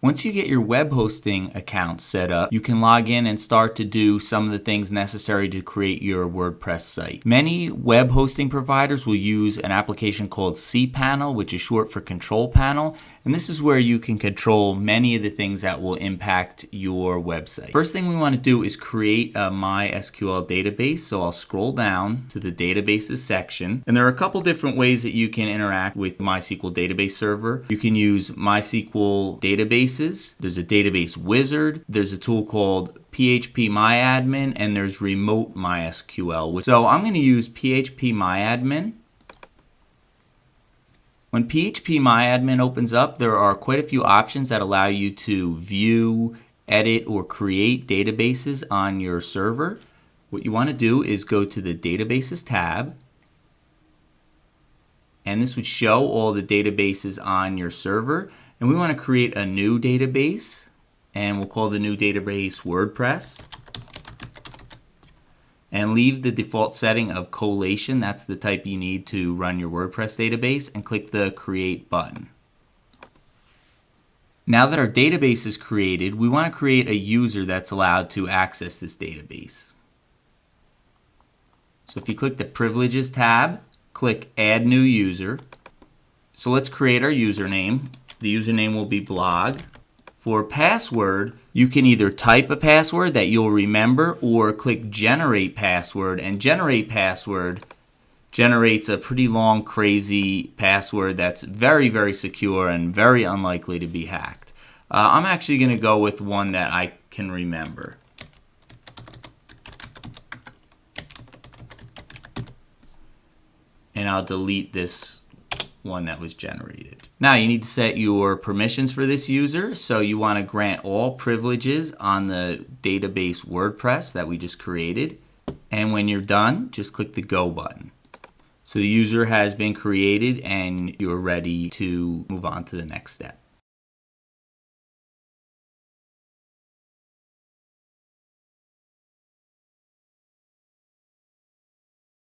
Once you get your web hosting account set up, you can log in and start to do some of the things necessary to create your WordPress site. Many web hosting providers will use an application called cPanel, which is short for Control Panel, and this is where you can control many of the things that will impact your website. First thing we want to do is create a MySQL database, so I'll scroll down to the databases section, and there are a couple different ways that you can interact with MySQL Database server. You can use MySQL Database. There's a database wizard, there's a tool called phpMyAdmin, and there's remote MySQL. So I'm going to use phpMyAdmin. When phpMyAdmin opens up, there are quite a few options that allow you to view, edit, or create databases on your server. What you want to do is go to the Databases tab, and this would show all the databases on your server. And we want to create a new database, and we'll call the new database WordPress. And leave the default setting of collation, that's the type you need to run your WordPress database, and click the Create button. Now that our database is created, we want to create a user that's allowed to access this database. So if you click the Privileges tab, click Add New User. So let's create our username. The username will be blog. For password, you can either type a password that you'll remember or click Generate Password, and Generate Password generates a pretty long, crazy password that's very, very secure and very unlikely to be hacked. I'm actually going to go with one that I can remember. And I'll delete this one that was generated. Now you need to set your permissions for this user, so you want to grant all privileges on the database WordPress that we just created, and when you're done, just click the Go button. So the user has been created and you're ready to move on to the next step.